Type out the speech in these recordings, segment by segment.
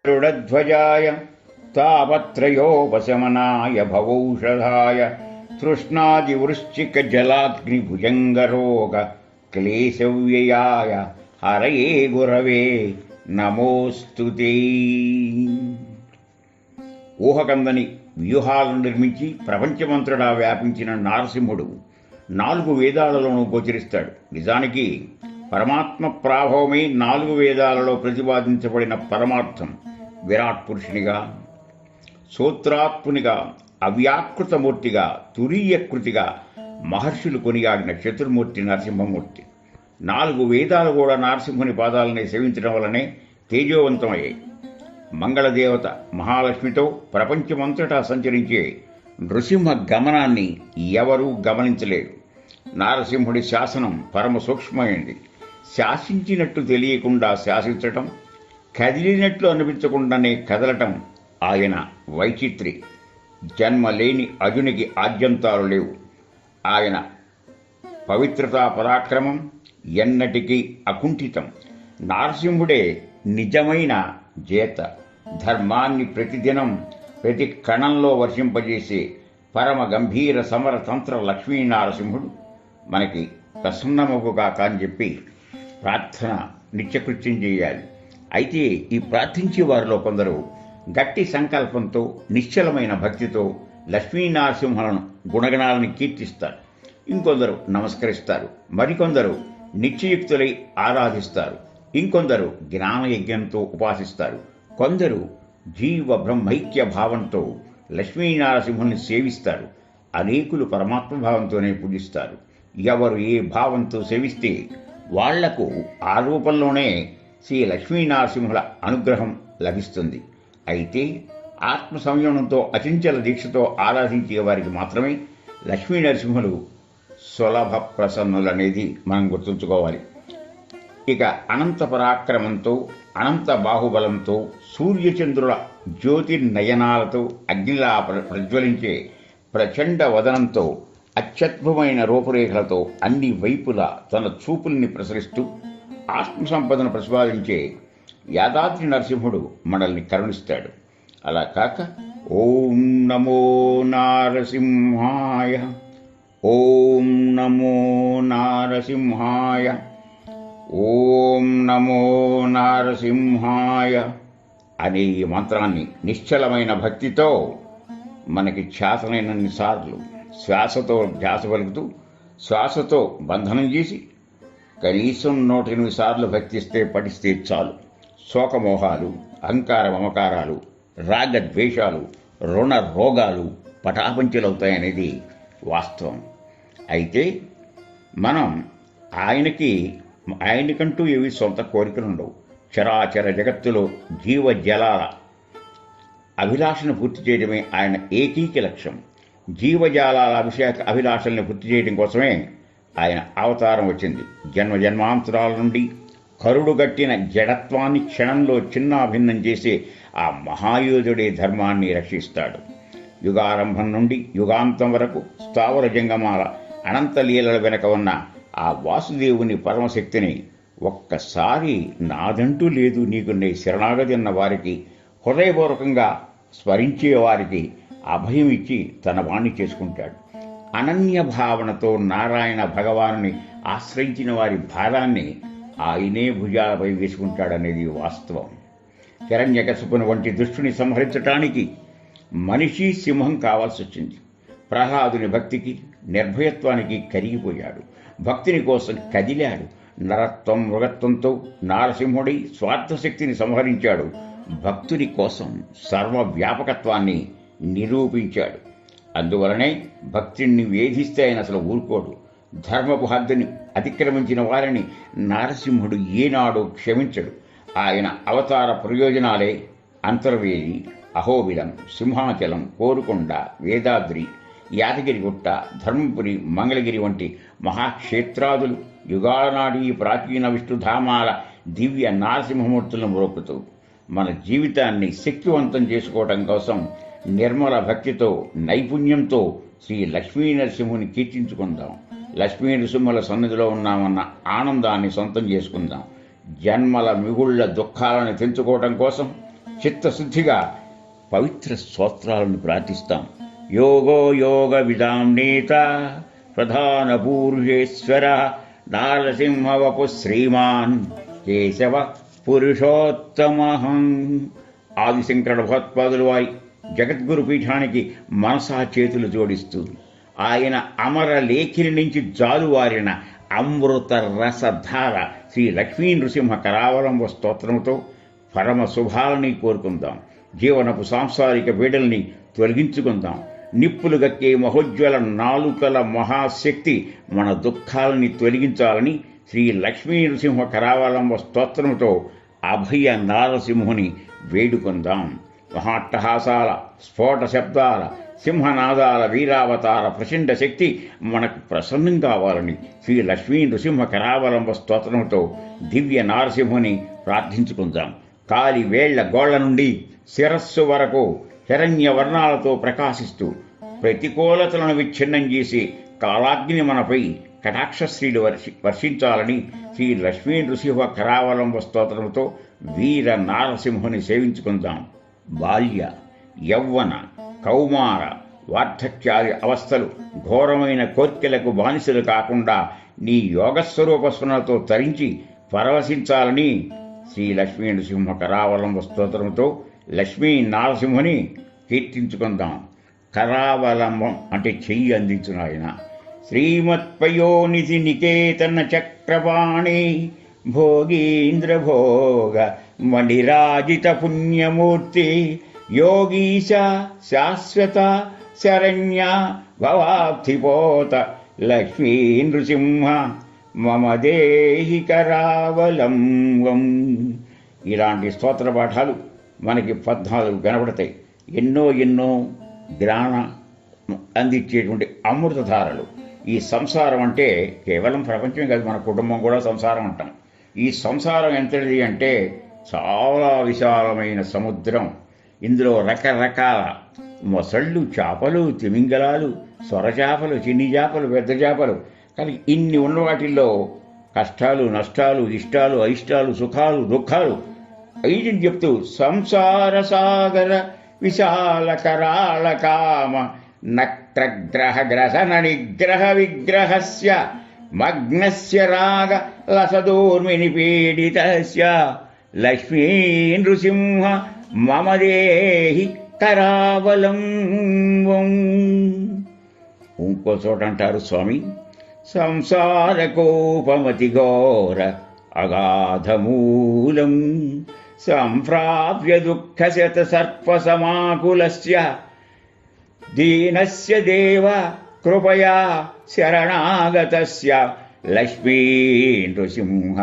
గరుడధ్వజాయ తాపత్రయోపశమనాయ భవౌషధాయ తృష్ణాదివృశ్చికజలాగ్నిభుజంగరోగ క్లేశవ్యయాయ హరయే గురవే నమోస్తుతే. ఊహకందని వ్యూహాలను నిర్మించి ప్రపంచమంతటా వ్యాపించిన నారసింహుడు 4 వేదాలలోనూ గోచరిస్తాడు. నిజానికి పరమాత్మ ప్రాభవమే 4 వేదాలలో ప్రతిపాదించబడిన పరమార్థం. విరాట్ పురుషునిగా, సూత్రాత్మునిగా, అవ్యాకృతమూర్తిగా, తురీయకృతిగా మహర్షులు కొనియాడిన చతుర్మూర్తి నరసింహమూర్తి. 4 వేదాలు కూడా నరసింహుని పాదాలని సేవించడం వల్లనే తేజోవంతమయ్యాయి. మంగళదేవత మహాలక్ష్మితో ప్రపంచమంతటా సంచరించే నృసింహ గమనాన్ని ఎవరూ గమనించలేరు. నారసింహుడి శాసనం పరమ సూక్ష్మమైంది. శాసించినట్టు తెలియకుండా శాసించటం, కదిలినట్లు అనిపించకుండానే కదలటం ఆయన వైచిత్రి. జన్మ లేని అజునికి ఆద్యంతాలు లేవు. ఆయన పవిత్రతా పరాక్రమం ఎన్నటికీ అకుంఠితం. నారసింహుడే నిజమైన జేత. ధర్మాన్ని ప్రతిదినం ప్రతి కణంలో వర్షింపజేసే పరమ గంభీర సమరతంత్ర లక్ష్మీనారసింహుడు మనకి ప్రసన్నమగుగాక అని చెప్పి ప్రార్థన నిత్యకృత్యం చేయాలి. అయితే ఈ ప్రార్థించే వారిలో కొందరు గట్టి సంకల్పంతో, నిశ్చలమైన భక్తితో లక్ష్మీనరసింహులను గుణగణాలను కీర్తిస్తారు. ఇంకొందరు నమస్కరిస్తారు. మరికొందరు నిత్యయుక్తులై ఆరాధిస్తారు. ఇంకొందరు జ్ఞానయజ్ఞంతో ఉపాసిస్తారు. కొందరు జీవ బ్రహ్మైక్య భావంతో లక్ష్మీనరసింహుని సేవిస్తారు. అనేకులు పరమాత్మభావంతోనే పూజిస్తారు. ఎవరు ఏ భావంతో సేవిస్తే వాళ్లకు ఆ రూపంలోనే శ్రీ లక్ష్మీనరసింహుల అనుగ్రహం లభిస్తుంది. అయితే ఆత్మ సంయమనంతో అచంచల దీక్షతో ఆరాధించే వారికి మాత్రమే లక్ష్మీనరసింహులు సులభ ప్రసన్నులనేది మనం గుర్తుంచుకోవాలి. ఇక అనంత పరాక్రమంతో, అనంత బాహుబలంతో, సూర్యచంద్రుల జ్యోతిర్నయనాలతో, అగ్నిలా ప్రజ్వలించే ప్రచండ వదనంతో, అత్యద్భుతమైన రూపురేఖలతో అన్ని వైపులా తన చూపుల్ని ప్రసరిస్తూ ఆత్మసంపదను ప్రతిపాదించే యాదాద్రి నరసింహుడు మనల్ని కరుణిస్తాడు. అలా కాక ఓం నమో నారసింహాయ, ఓం నమో నారసింహాయ, ఓం నమో నారసింహాయ అనే ఈ మంత్రాన్ని నిశ్చలమైన భక్తితో మనకి ధ్యాసనైనన్ని సార్లు శ్వాసతో ధ్యాస పలుకుతూ, శ్వాసతో బంధనం చేసి కనీసం 108 సార్లు భక్తిస్తే పఠిస్తే చాలు. శోకమోహాలు, అహంకార మమకారాలు, రాగద్వేషాలు, రుణ రోగాలు పటాపంచలవుతాయనేది వాస్తవం. అయితే మనం ఆయనకంటూ ఏవి సొంత కోరికలుండవు. చరాచర జగత్తులో జీవజలాల అభిలాషను పూర్తి చేయడమే ఆయన ఏకైక లక్ష్యం. జీవజాలాల అభిలాషల్ని పూర్తి చేయడం కోసమే ఆయన అవతారం వచ్చింది. జన్మాంతరాల నుండి కరుడుగట్టిన జడత్వాన్ని క్షణంలో చిన్నాభిన్నం చేసే ఆ మహాయోధుడే ధర్మాన్ని రక్షిస్తాడు. యుగారంభం నుండి యుగాంతం వరకు స్థావర జంగమాల అనంత లీలల వెనక ఉన్న ఆ వాసుదేవుని పరమశక్తిని ఒక్కసారి నాదంటూ లేదు నీకు నే శరణాగతి అన్న వారికి, హృదయపూర్వకంగా స్మరించే వారికి అభయం ఇచ్చి తన వాణ్ణి చేసుకుంటాడు. అనన్య భావనతో నారాయణ భగవానుని ఆశ్రయించిన వారి భారాన్ని ఆయనే భుజాలపై వేసుకుంటాడనేది వాస్తవం. హిరణ్యకశిపుని వంటి దుష్టుని సంహరించటానికి మనిషి సింహం కావాల్సి వచ్చింది. ప్రహ్లాదుని భక్తికి, నిర్భయత్వానికి కరిగిపోయాడు. భక్తిని కోసం కదిలాడు. నరత్వం మృగత్వంతో నారసింహుడి స్వార్థశక్తిని సంహరించాడు. భక్తుని కోసం సర్వవ్యాపకత్వాన్ని నిరూపించాడు. అందువలనే భక్తుణ్ణి వేధిస్తే ఆయన అసలు ఊరుకోడు. ధర్మపు హద్దుని అతిక్రమించిన వారిని నారసింహుడు ఏనాడో క్షమించడు. ఆయన అవతార ప్రయోజనాలే అంతర్వేది, అహోబిలం, సింహాచలం, కోరుకొండ, వేదాద్రి, యాదగిరిగుట్ట, ధర్మపురి, మంగళగిరి వంటి మహాక్షేత్రాదులు, యుగాల నాటి ప్రాచీన విష్ణుధామాల దివ్య నారసింహమూర్తులను మ్రోకుతూ మన జీవితాన్ని శక్తివంతం చేసుకోవటం కోసం నిర్మల భక్తితో, నైపుణ్యంతో శ్రీ లక్ష్మీనరసింహుని కీర్తించుకుందాం. లక్ష్మీనరసింహుల సన్నిధిలో ఉన్నామన్న ఆనందాన్ని సొంతం చేసుకుందాం. జన్మల మిగుళ్ల దుఃఖాలను తెంచుకోవటం కోసం చిత్తశుద్ధిగా పవిత్ర స్తోత్రాలను ప్రార్థిస్తాం. యోగో యోగ విదాం నేత ప్రధాన పూరుషేశ్వర నారసింహవపు శ్రీమాన్ కేశవ పురుషోత్తమహం. ఆదిశంకరుడు భగవత్పాదులు వారి జగద్గురు పీఠానికి మనసా చేతులు జోడిస్తూ ఆయన అమర లేఖిని నుంచి జాలువారిన అమృత రసధార శ్రీ లక్ష్మీ నృసింహ కరావలంబ స్తోత్రముతో పరమ శుభాలని కోరుకుందాం. జీవనపు సాంసారిక వేడల్ని తొలగించుకుందాం. నిప్పులు గక్కే మహోజ్వల నాలుకల మహాశక్తి మన దుఃఖాలని తొలగించాలని శ్రీ లక్ష్మీ నృసింహ కరావలంబ స్తోత్రముతో అభయ నారసింహుని వేడుకుందాం. మహాట్టహాసాల స్ఫోట శబ్దాల సింహనాదాల వీరావతార ప్రచండ శక్తి మనకు ప్రసన్నం కావాలని శ్రీ లక్ష్మీ నృసింహ కరావలంబ స్తోత్రంతో దివ్య నారసింహుని ప్రార్థించుకుందాం. కాలి వేళ్ల గోళ్ల నుండి శిరస్సు వరకు హిరణ్య వర్ణాలతో ప్రకాశిస్తూ ప్రతికూలతలను విచ్ఛిన్నం చేసి కాలాగ్ని మనపై కటాక్షశ్రీలు వర్షించాలని శ్రీ లక్ష్మీ నృసింహ కరావలంబ స్తోత్రంతో వీర నారసింహుని సేవించుకుందాం. బాల్య యౌవన కౌమార వార్ధక్యాది అవస్థలు ఘోరమైన కోర్కెలకు బానిసలు కాకుండా నీ యోగస్వరూప స్మరణతో తరించి పరవశించాలని శ్రీ లక్ష్మీ నృసింహ కరావలంబ స్తోత్రంతో లక్ష్మీ నారసింహుని కీర్తించుకుందాం. కరావలంబం అంటే చెయ్యి అందించిన ఆయన. శ్రీమత్పయోనిధి నికేతన చక్రపాణి భోగీంద్రభోగ మణిరాజిత పుణ్యమూర్తి యోగీశ శాశ్వత శరణ్య భవాబ్ధిపోత లక్ష్మీ నృసింహ మమ దేహి కరావలంబం. ఇలాంటి స్తోత్ర పాఠాలు మనకి 14 కనబడతాయి. ఎన్నో జ్ఞాన అందించేటువంటి అమృతధారలు. ఈ సంసారం అంటే కేవలం ప్రపంచమే కాదు, మన కుటుంబం కూడా సంసారం అంటాం. ఈ సంసారం ఎంతటిది అంటే చాలా విశాలమైన సముద్రం. ఇందులో రకరకాల మొసళ్ళు, చేపలు, తిమింగలాలు, సొరచేపలు, చిన్ని చేపలు, పెద్ద చేపలు, కానీ ఇన్ని ఉన్న వాటిల్లో కష్టాలు, నష్టాలు, ఇష్టాలు, అయిష్టాలు, సుఖాలు, దుఃఖాలు ఐదుని చెప్తూ సంసార సాగర విశాల కరాళ కామ నక్త్రగ్రహ గ్రసన నిగ్రహ విగ్రహస్య మగ్నస్య రాగ లసదూర్మిని పీడితస్య లక్ష్మీ నృసింహ మమ దేహి కరావలంబం. ఇంకో చోట అంటారు స్వామి, సంసారకోపమతి ఘోర అగాధమూలం సంప్రాప్య దుఃఖశత సర్ప సమాకులస్య దీనస్య దేవ కృపయా శరణాగతస్య లక్ష్మీ నృసింహ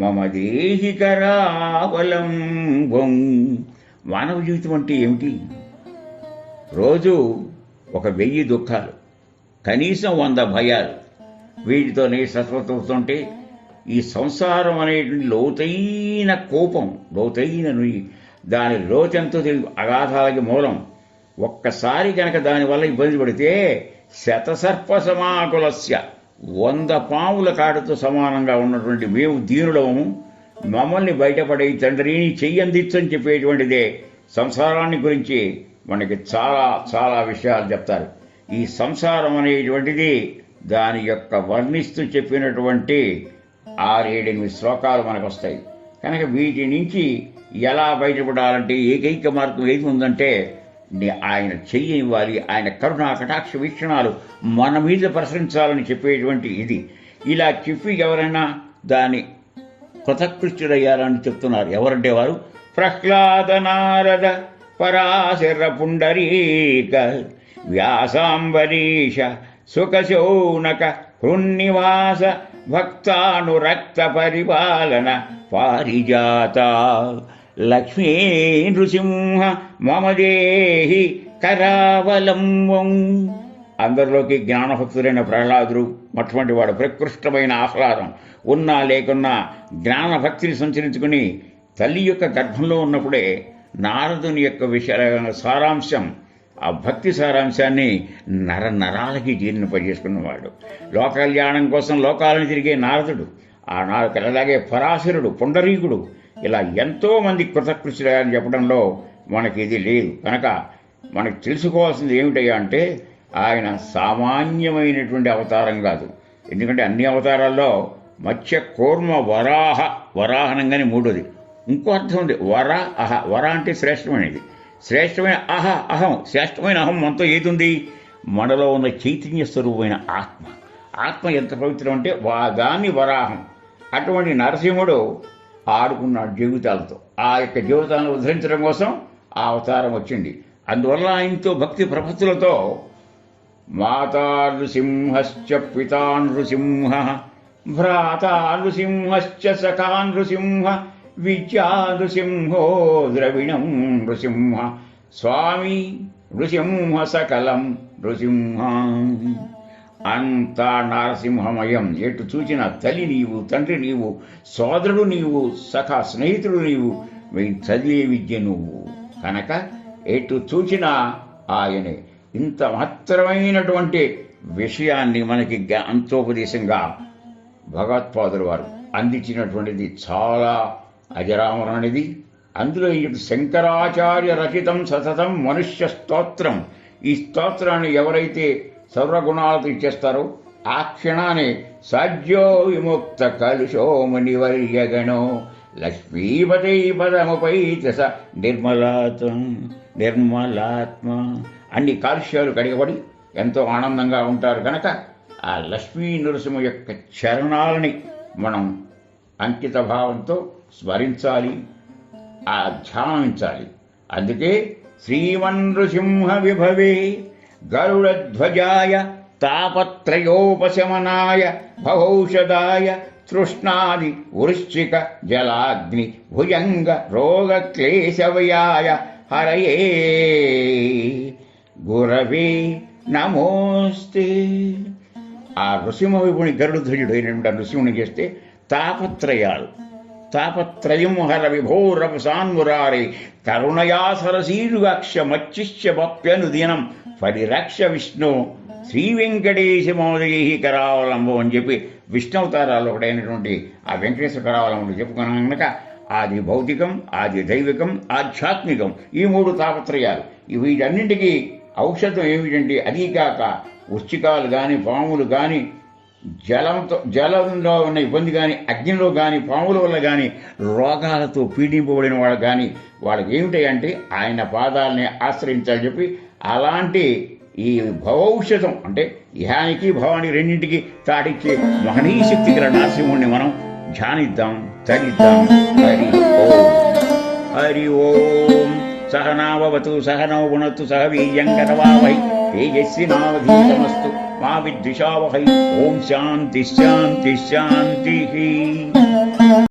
మమ దేహి కరావలంబం. మానవ జీవితం అంటే ఏమిటి? రోజు 1000 దుఃఖాలు, కనీసం 100 భయాలు, వీటితోనే సతమతమవుతుంటే ఈ సంసారం అనేటువంటి లోతైన కోపం, లోతైన నుయ్యి, దాని లోతెంతో అగాధాలకి మూలం. ఒక్కసారి కనుక దానివల్ల ఇబ్బంది పడితే శతసర్ప సమాకులస్య 100 పాముల కాడుతో సమానంగా ఉన్నటువంటి మేము దీనులము, మమ్మల్ని బయటపడే తండ్రిని చెయ్యందిచ్చని చెప్పేటువంటిదే సంసారాన్ని గురించి మనకి చాలా చాలా విషయాలు చెప్తారు. ఈ సంసారం అనేటువంటిది దాని యొక్క వర్ణిస్తూ చెప్పినటువంటి 6-7 శ్లోకాలు మనకు వస్తాయి. కనుక వీటి నుంచి ఎలా బయటపడాలంటే ఏకైక మార్గం ఏది ఉందంటే ఆయన చెయ్యి ఇవ్వాలి. ఆయన కరుణా కటాక్ష వీక్షణాలు మన మీద ప్రసరించాలని చెప్పేటువంటి ఇది. ఇలా చెప్పి ఎవరైనా దాన్ని కృతకృత్యుడయ్యారని చెప్తున్నారు. ఎవరంటే వారు ప్రహ్లాద నారద పరాశర పుండరీక వ్యాసాంబరీష సుఖశౌనక హృన్నివాస భక్తానురక్త పరిపాలన పారిజాత లక్ష్మీ నృసింహ మమ దేహి కరావలంబం. అందరిలోకి జ్ఞానభక్తులైన ప్రహ్లాదుడు అటువంటి వాడు. ప్రకృష్టమైన ఆహ్లాదం ఉన్నా లేకున్నా జ్ఞానభక్తిని సంచరించుకుని తల్లి యొక్క గర్భంలో ఉన్నప్పుడే నారదుని యొక్క సారాంశం, ఆ భక్తి సారాంశాన్ని నరాలకి జీర్ణింపజేసుకున్నవాడు. లోక కళ్యాణం కోసం లోకాలను తిరిగే నారదుడు, అలాగే పరాశరుడు, పుండరీకుడు ఇలా ఎంతోమంది కృతకృష్ణులని చెప్పడంలో మనకి ఇది లేదు. కనుక మనకు తెలుసుకోవాల్సింది ఏమిటయ్యా అంటే ఆయన సామాన్యమైనటువంటి అవతారం కాదు. ఎందుకంటే అన్ని అవతారాల్లో మత్స్య కూర్మ వరాహనంగానే మూడోది ఇంకో అర్థం ఉంది. వర అంటే శ్రేష్టమైనది. శ్రేష్టమైన అహం, శ్రేష్టమైన అహం మనతో ఏది ఉంది? మనలో ఉన్న చైతన్య స్వరూపమైన ఆత్మ ఎంత పవిత్రం అంటే దాన్ని వరాహం. అటువంటి నరసింహుడు ఆడుకున్నాడు జీవితాలతో. ఆ యొక్క జీవితాలను ఉద్ధరించడం కోసం ఆ అవతారం వచ్చింది. అందువల్ల ఆయనతో భక్తి ప్రపత్తులతో మాతా నృసింహశ్చ పితా నృసింహ భ్రాతా నృసింహశ్చ సఖా నృసింహ విద్యా నృసింహో ద్రవిణం నృసింహ స్వామి నృసింహ సకలం నృసింహ. అంతా నరసింహమయం. ఎటు చూచిన తల్లి నీవు, తండ్రి నీవు, సోదరుడు నీవు, సఖా స్నేహితుడు నీవు, చదివే విద్య నువ్వు. కనుక ఎటు చూచినా ఆయనే. ఇంత మహత్తరమైనటువంటి విషయాన్ని మనకి అంతోపదేశంగా భగవత్పాదులు వారు అందించినటువంటిది చాలా అజరామరమైనది. అందులో శంకరాచార్య రచితం సతతం మనుష్య స్తోత్రం. ఈ స్తోత్రాన్ని ఎవరైతే సర్వగుణాలతో ఇచ్చేస్తారో ఆ క్షణాన్ని సాధ్యో విముక్త కలుషోమని వర్యగణో లక్ష్మీపతి పదముపై స నిర్మలాత్మ. అన్ని కాలుష్యాలు కడిగబడి ఎంతో ఆనందంగా ఉంటారు. కనుక ఆ లక్ష్మీ నరసింహ యొక్క చరణాలని మనం అంకిత భావంతో స్మరించాలి, ఆ ధ్యానించాలి. అందుకే శ్రీమన్నృసింహ విభవే గరుడధ్వజాయ తాపత్రయోపశమనాయ భవౌషధాయ తృష్ణాది వృశ్చిక జలాగ్ని భుజంగ రోగ క్లేశవయాయ హరయే గురవే నమోస్తే. ఆ నృసింహ విభుని గరుడధ్వజుడు అయినటువంటి నృసింహుని చేస్తే తాపత్రయం హర విభోరవసాన్మురారే కరుణయా సరసీరుగాక్ష మచ్చిష్య బప్యను దినం పరిరక్ష విష్ణు శ్రీ వెంకటేశ మహోదయ కరావలంబం అని చెప్పి విష్ణువతారాలు ఒకటైనటువంటి ఆ వెంకటేశ్వర కరావలంబం చెప్పుకున్నాం. కనుక ఆది భౌతికం, ఆది దైవికం, ఆధ్యాత్మికం ఈ మూడు తాపత్రయాలు. వీటన్నింటికీ ఔషధం ఏమిటంటే అదీ కాక వృశ్చికాలు కానీ, పాములు కానీ, జలంలో ఉన్న ఇబ్బంది కానీ, అగ్నిలో కానీ, పాముల వల్ల కానీ, రోగాలతో పీడింపబడిన వాళ్ళు కానీ వాళ్ళకి ఏమిటంటే ఆయన పాదాలని ఆశ్రయించాలని చెప్పి అలాంటి ఈ భవౌషధం అంటే ఇహానికి భవానికి రెండింటికి తాటిచ్చే మహనీయ శక్తి గల నరసింహుణ్ణి మనం ధ్యానిద్దాం, తరిద్దాం. హరి ఓం. సహనావతు సహనౌ భునత్తు సహ వీర్యంకరవావహై తేజస్వినావధీతమస్తు మా విద్విషావహై. ఓం శాంతి శాంతి శాంతి.